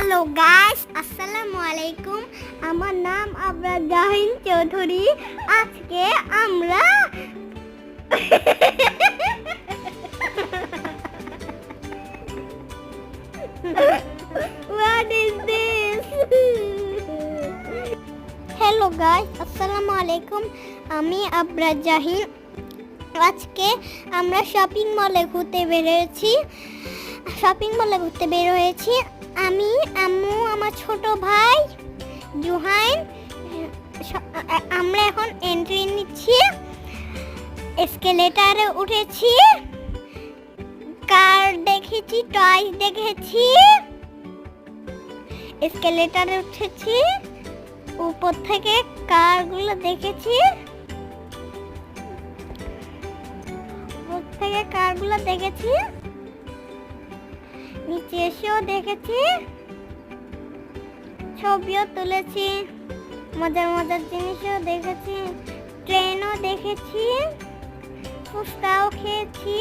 Hello guys, আসসালামু আলাইকুম। আমার নাম আবরার জাহিন চৌধুরী। আজকে আমরা What is this? Hello guys, আসসালামু আলাইকুম। আমি আবরার জাহিন। আজকে আমরা শপিং মলে ঘুরতে বের হয়েছি। আমি, আম্মু, আমার ছোট ভাই জুহাইন। আমরা এখন এন্ট্রি নিচ্ছি। এসকেলেটারে উঠেছি, কার দেখেছি, টয়স দেখেছি। এসকেলেটারে উঠেছি, উপর থেকে কারগুলো দেখেছি। নিচে এসেও দেখেছি, ছবিও তুলেছি, মজার জিনিসও দেখেছি, ট্রেনও দেখেছি, ফুচকাও খেয়েছি।